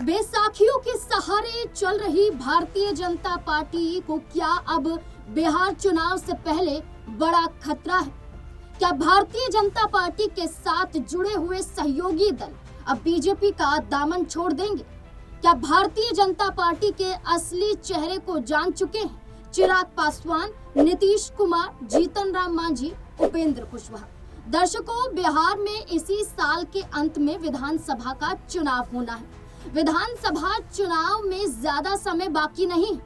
बैसाखियों के सहारे चल रही भारतीय जनता पार्टी को क्या अब बिहार चुनाव से पहले बड़ा खतरा है? क्या भारतीय जनता पार्टी के साथ जुड़े हुए सहयोगी दल अब बीजेपी का दामन छोड़ देंगे? क्या भारतीय जनता पार्टी के असली चेहरे को जान चुके हैं चिराग पासवान, नीतीश कुमार, जीतन राम मांझी, उपेंद्र कुशवाहा? दर्शकों, बिहार में इसी साल के अंत में विधानसभा का चुनाव होना है। विधानसभा चुनाव में ज्यादा समय बाकी नहीं,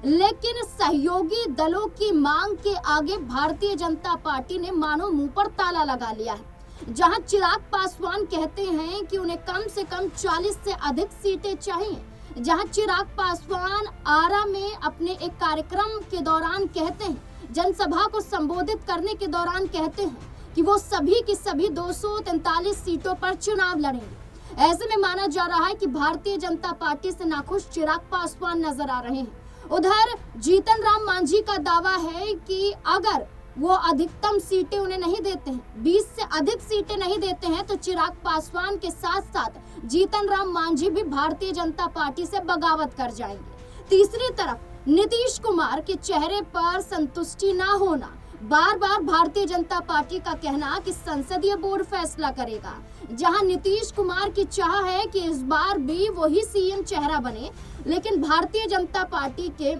लेकिन सहयोगी दलों की मांग के आगे भारतीय जनता पार्टी ने मानो मुंह पर ताला लगा लिया है। जहां चिराग पासवान कहते हैं कि उन्हें कम से कम 40 से अधिक सीटें चाहिए, जहां चिराग पासवान आरा में अपने एक कार्यक्रम के दौरान कहते हैं, जनसभा को संबोधित करने के दौरान कहते हैं कि वो सभी की सभी 243 सीटों पर चुनाव लड़ेंगे। ऐसे में माना जा रहा है कि भारतीय जनता पार्टी से नाखुश चिराग पासवान नजर आ रहे हैं। उधर जीतन राम मांझी का दावा है कि अगर वो अधिकतम सीटें उन्हें नहीं देते हैं, 20 से अधिक सीटें नहीं देते हैं, तो चिराग पासवान के साथ साथ जीतन राम मांझी भी भारतीय जनता पार्टी से बगावत कर जाएंगे। तीसरी तरफ नीतीश कुमार के चेहरे पर संतुष्टि ना होना, बार बार भारतीय जनता पार्टी का कहना कि संसदीय बोर्ड फैसला करेगा, जहां नीतीश कुमार की चाह है कि इस बार भी वही सीएम चेहरा बने, लेकिन भारतीय जनता पार्टी के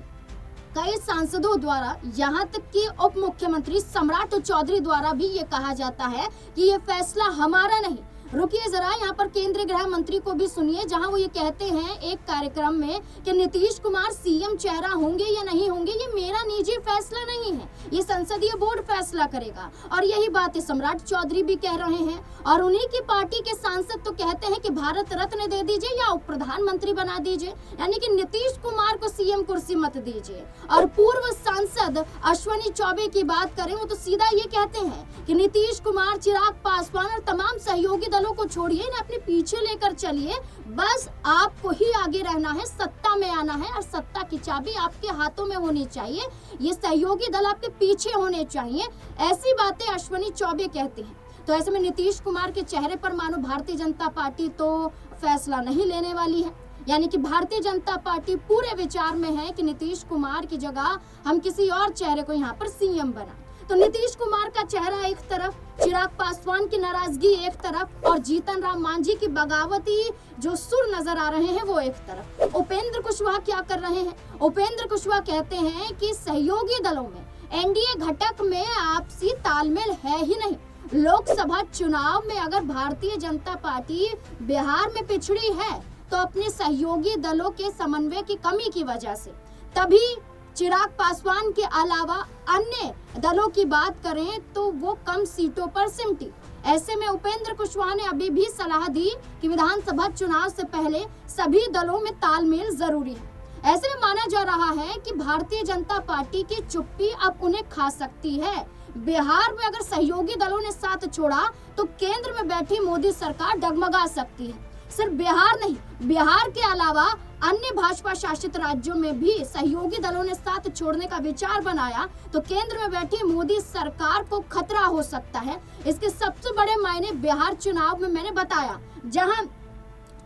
कई सांसदों द्वारा, यहां तक कि उप मुख्यमंत्री सम्राट चौधरी द्वारा भी ये कहा जाता है कि ये फैसला हमारा नहीं। रुकिए जरा, यहाँ पर केंद्रीय गृह मंत्री को भी सुनिए, जहां वो ये कहते हैं एक कार्यक्रम में कि नीतीश कुमार सीएम चेहरा होंगे या नहीं होंगे ये मेरा निजी फैसला नहीं है, ये संसदीय बोर्ड फैसला करेगा। और यही बात सम्राट चौधरी भी कह रहे हैं। और उन्हीं की पार्टी के सांसद तो कहते हैं कि भारत रत्न दे दीजिए या उप प्रधानमंत्री बना दीजिए, यानी कि नीतीश कुमार को सीएम कुर्सी मत दीजिए। और पूर्व सांसद अश्विनी चौबे की बात करें, वो तो सीधा ये कहते हैं कि नीतीश कुमार, चिराग पासवान और तमाम सहयोगी दलों को छोड़िए, इन्हें अपने पीछे लेकर चलिए, बस आपको ही आगे रहना है, सत्ता में आना है और सत्ता की चाबी आपके हाथों में होनी चाहिए, ये सहयोगी दल आपके पीछे होने चाहिए। ऐसी बातें अश्विनी चौबे कहते हैं। तो ऐसे में नीतीश कुमार के चेहरे पर मानो भारतीय जनता पार्टी तो फैसला नहीं लेने वाली है, यानी कि भारतीय जनता पार्टी पूरे विचार में है कि नीतीश कुमार की जगह हम किसी और चेहरे को यहाँ पर सीएम बना। तो नीतीश कुमार का चेहरा एक तरफ, चिराग पासवान की नाराजगी एक तरफ और जीतन राम मांझी की बगावती जो सुर नजर आ रहे हैं वो एक तरफ। उपेंद्र कुशवाहा क्या कर रहे हैं? उपेंद्र कुशवाहा कहते हैं कि सहयोगी दलों में, एनडीए घटक में आपसी तालमेल है ही नहीं। लोकसभा चुनाव में अगर भारतीय जनता पार्टी बिहार में पिछड़ी है तो अपने सहयोगी दलों के समन्वय की कमी की वजह से। तभी चिराग पासवान के अलावा अन्य दलों की बात करें तो वो कम सीटों पर सिमटी। ऐसे में उपेंद्र कुशवाहा ने अभी भी सलाह दी कि विधानसभा चुनाव से पहले सभी दलों में तालमेल जरूरी है। ऐसे में माना जा रहा है कि भारतीय जनता पार्टी की चुप्पी अब उन्हें खा सकती है। बिहार में अगर सहयोगी दलों ने साथ छोड़ा तो केंद्र में बैठी मोदी सरकार डगमगा सकती है। सिर्फ बिहार नहीं, बिहार के अलावा अन्य भाजपा शासित राज्यों में भी सहयोगी दलों ने साथ छोड़ने का विचार बनाया तो केंद्र में बैठी मोदी सरकार को खतरा हो सकता है। इसके सबसे बड़े मायने बिहार चुनाव में मैंने बताया, जहां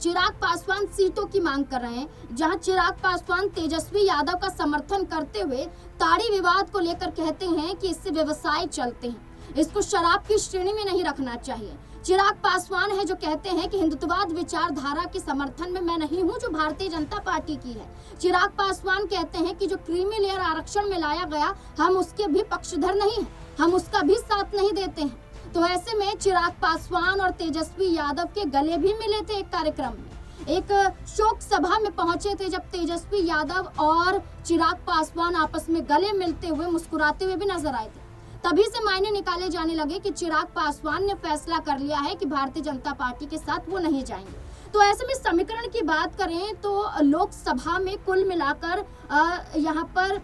चिराग पासवान सीटों की मांग कर रहे हैं, जहां चिराग पासवान तेजस्वी यादव का समर्थन करते हुए ताड़ी विवाद को लेकर कहते हैं कि इससे व्यवसाय चलते हैं, इसको शराब की श्रेणी में नहीं रखना चाहिए। चिराग पासवान है जो कहते हैं कि हिंदुत्ववाद विचारधारा के समर्थन में मैं नहीं हूं जो भारतीय जनता पार्टी की है। चिराग पासवान कहते हैं कि जो क्रीमी लेयर आरक्षण में लाया गया, हम उसके भी पक्षधर नहीं हैं, हम उसका भी साथ नहीं देते हैं। तो ऐसे में चिराग पासवान और तेजस्वी यादव के गले भी मिले थे। एक कार्यक्रम में, एक शोक सभा में पहुंचे थे, जब तेजस्वी यादव और चिराग पासवान आपस में गले मिलते हुए मुस्कुराते हुए भी नजर आए थे। तभी से मायने निकाले जाने लगे कि चिराग पासवान ने फैसला कर लिया है कि भारतीय जनता पार्टी के साथ वो नहीं जाएंगे। तो ऐसे में समीकरण की बात करें तो लोकसभा में कुल मिलाकर यहाँ पर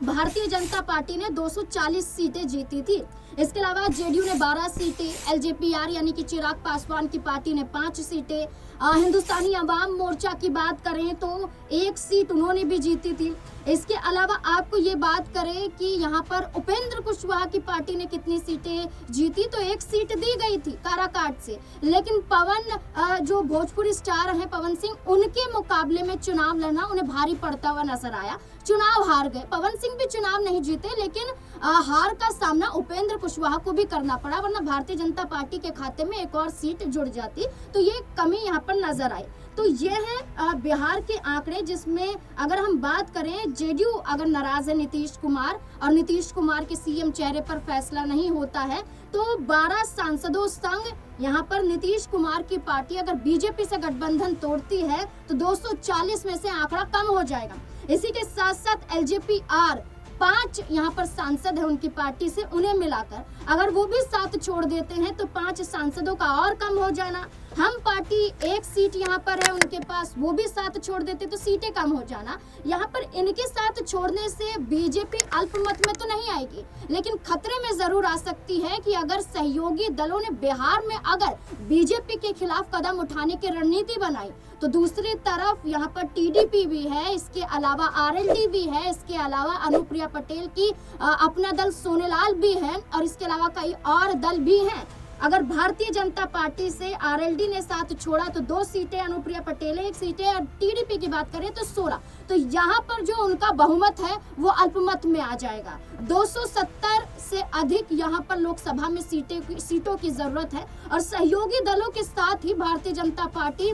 भारतीय जनता पार्टी ने 240 सीटें जीती थी, इसके अलावा जेडीयू ने 12 सीटें, एलजेपीआर यानी कि चिराग पासवान की पार्टी ने 5 सीटें, हिंदुस्तानी अवाम मोर्चा की बात करें तो 1 सीट उन्होंने भी जीती थी। इसके अलावा आपको ये बात करें कि यहाँ पर उपेंद्र कुशवाहा की पार्टी ने कितनी सीटें जीती, तो 1 सीट दी गई थी काराकाट से, लेकिन पवन जो भोजपुरी स्टार हैं पवन सिंह, उनके मुकाबले में चुनाव लड़ना उन्हें भारी पड़ता हुआ नजर आया, चुनाव हार गए। पवन सिंह भी चुनाव नहीं जीते, लेकिन हार का सामना उपेंद्र कुशवाहा को भी करना पड़ा, वरना भारतीय जनता पार्टी के खाते में एक और सीट जुड़ जाती, तो ये कमी यहाँ पर नजर आई। तो ये है बिहार के आंकड़े, जिसमें अगर हम बात करें जेडीयू अगर नाराज है नीतीश कुमार और नीतीश कुमार के सीएम चेहरे पर फैसला नहीं होता है, तो 12 सांसदों संग यहाँ पर नीतीश कुमार की पार्टी अगर बीजेपी से गठबंधन तोड़ती है तो 240 में से आंकड़ा कम हो जाएगा। इसी के साथ साथ एलजेपीआर 5 यहाँ पर सांसद है उनकी पार्टी से, उन्हें मिलाकर अगर वो भी साथ छोड़ देते हैं तो 5 सांसदों का और कम हो जाना। हम पार्टी 1 सीट यहाँ पर है उनके पास, वो भी साथ छोड़ देते तो सीटें कम हो जाना। यहाँ पर इनके साथ छोड़ने से बीजेपी अल्पमत में तो नहीं आएगी, लेकिन खतरे में जरूर आ सकती है कि अगर सहयोगी दलों ने बिहार में अगर बीजेपी के खिलाफ कदम उठाने की रणनीति बनाई, तो दूसरी तरफ यहाँ पर टीडीपी भी है, इसके अलावा आरएलडी भी है, इसके अलावा अनुप्रिया पटेल की अपना दल सोनेलाल भी है, और इसके अलावा कई और दल भी हैं। अगर भारतीय जनता पार्टी से आरएलडी ने साथ छोड़ा तो 2 सीटें, अनुप्रिया पटेल 1 सीटें, और टीडीपी की बात करें तो 16। तो यहाँ पर जो उनका बहुमत है वो अल्पमत में आ जाएगा। 270 से अधिक यहाँ पर लोकसभा में सीटों की जरूरत है, और सहयोगी दलों के साथ ही भारतीय जनता पार्टी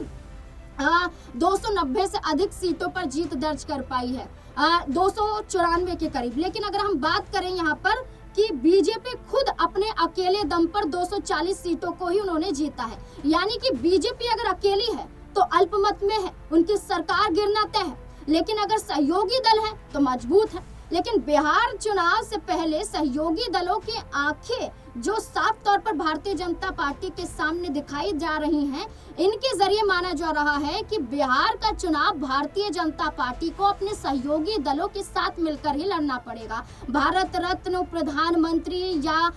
290 से अधिक सीटों पर जीत दर्ज कर पाई है, 294 के करीब। लेकिन अगर हम बात करें यहाँ पर कि बीजेपी खुद अपने अकेले दम पर 240 सीटों को ही उन्होंने जीता है, यानी कि बीजेपी अगर अकेली है तो अल्पमत में है, उनकी सरकार गिरना तय है, लेकिन अगर सहयोगी दल है तो मजबूत है। लेकिन बिहार चुनाव से पहले सहयोगी दलों की आंखें जो साफ तौर पर भारतीय जनता पार्टी के सामने दिखाई जा रही हैं, इनके जरिए माना जा रहा है कि बिहार का चुनाव भारतीय जनता पार्टी को अपने सहयोगी दलों के साथ मिलकर ही लड़ना पड़ेगा। भारत रत्न प्रधानमंत्री या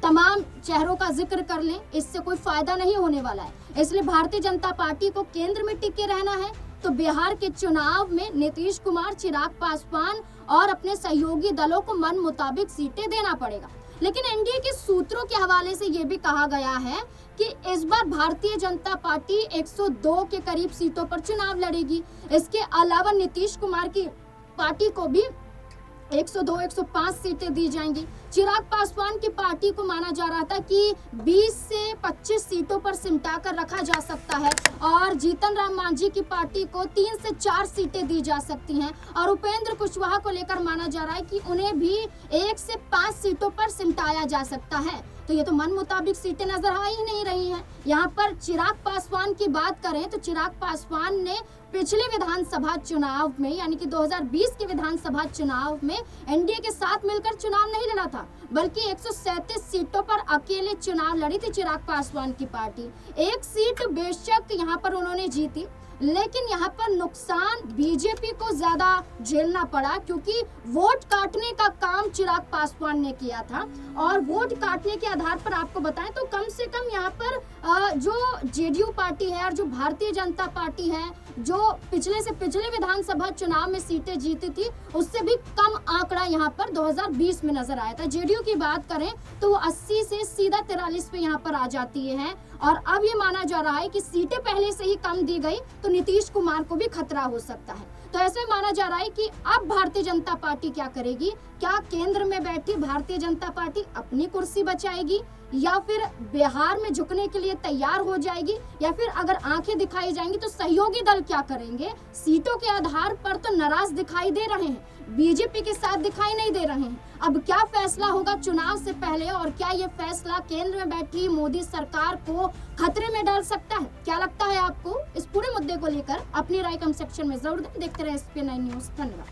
तमाम चेहरों का जिक्र कर लें, इससे कोई फायदा नहीं होने वाला है। इसलिए भारतीय जनता पार्टी को केंद्र में टिके रहना है, तो बिहार के चुनाव में नीतीश कुमार, चिराग पासवान और अपने सहयोगी दलों को मन मुताबिक सीटें देना पड़ेगा। लेकिन एनडीए के सूत्रों के हवाले से ये भी कहा गया है कि इस बार भारतीय जनता पार्टी 102 के करीब सीटों पर चुनाव लड़ेगी। इसके अलावा नीतीश कुमार की पार्टी को भी 102-105 सीटें दी जाएंगी। चिराग पासवान की पार्टी को माना जा रहा था कि 20 से 25 सीटों पर सिमटा कर रखा जा सकता है, और जीतन राम मांझी की पार्टी को 3 से 4 सीटें दी जा सकती हैं, और उपेंद्र कुशवाहा को लेकर माना जा रहा है कि उन्हें भी 1 से 5 सीटों पर सिमटाया जा सकता है। तो ये तो मन मुताबिक सीटें नजर आ ही नहीं रही हैं। यहाँ पर चिराग पासवान की बात करें तो चिराग पासवान ने पिछले विधानसभा चुनाव में, यानी कि 2020 के विधानसभा चुनाव में एनडीए के साथ मिलकर चुनाव नहीं लड़ा था, बल्कि 137 सीटों पर अकेले चुनाव लड़ी थी चिराग पासवान की पार्टी। 1 सीट बेशक यहाँ पर उन्होंने जीती, लेकिन यहाँ पर नुकसान बीजेपी को ज्यादा झेलना पड़ा, क्योंकि वोट काटने का काम चिराग पासवान ने किया था। और वोट काटने के आधार पर आपको बताएं तो कम से कम यहाँ पर जो जेडीयू पार्टी है और जो भारतीय जनता पार्टी है, जो पिछले से पिछले विधानसभा चुनाव में सीटें जीती थी, उससे भी कम आंकड़ा यहाँ पर 2020 में नजर आया था। जेडीयू की बात करें तो वो 80 से सीधा 43 पे यहाँ पर आ जाती है, और अब ये माना जा रहा है कि सीटें पहले से ही कम दी गई तो नीतीश कुमार को भी खतरा हो सकता है। तो ऐसे में माना जा रहा है कि अब भारतीय जनता पार्टी क्या करेगी? क्या केंद्र में बैठी भारतीय जनता पार्टी अपनी कुर्सी बचाएगी, या फिर बिहार में झुकने के लिए तैयार हो जाएगी, या फिर अगर आंखें दिखाई जाएंगी तो सहयोगी दल क्या करेंगे? सीटों के आधार पर तो नाराज दिखाई दे रहे हैं, बीजेपी के साथ दिखाई नहीं दे रहे हैं। अब क्या फैसला होगा चुनाव से पहले, और क्या ये फैसला केंद्र में बैठी मोदी सरकार को खतरे में डाल सकता है? क्या लगता है आपको? इस पूरे मुद्दे को लेकर अपनी राय कमेंट सेक्शन में जरूर दें। देखते रहे SP9 न्यूज़। धन्यवाद।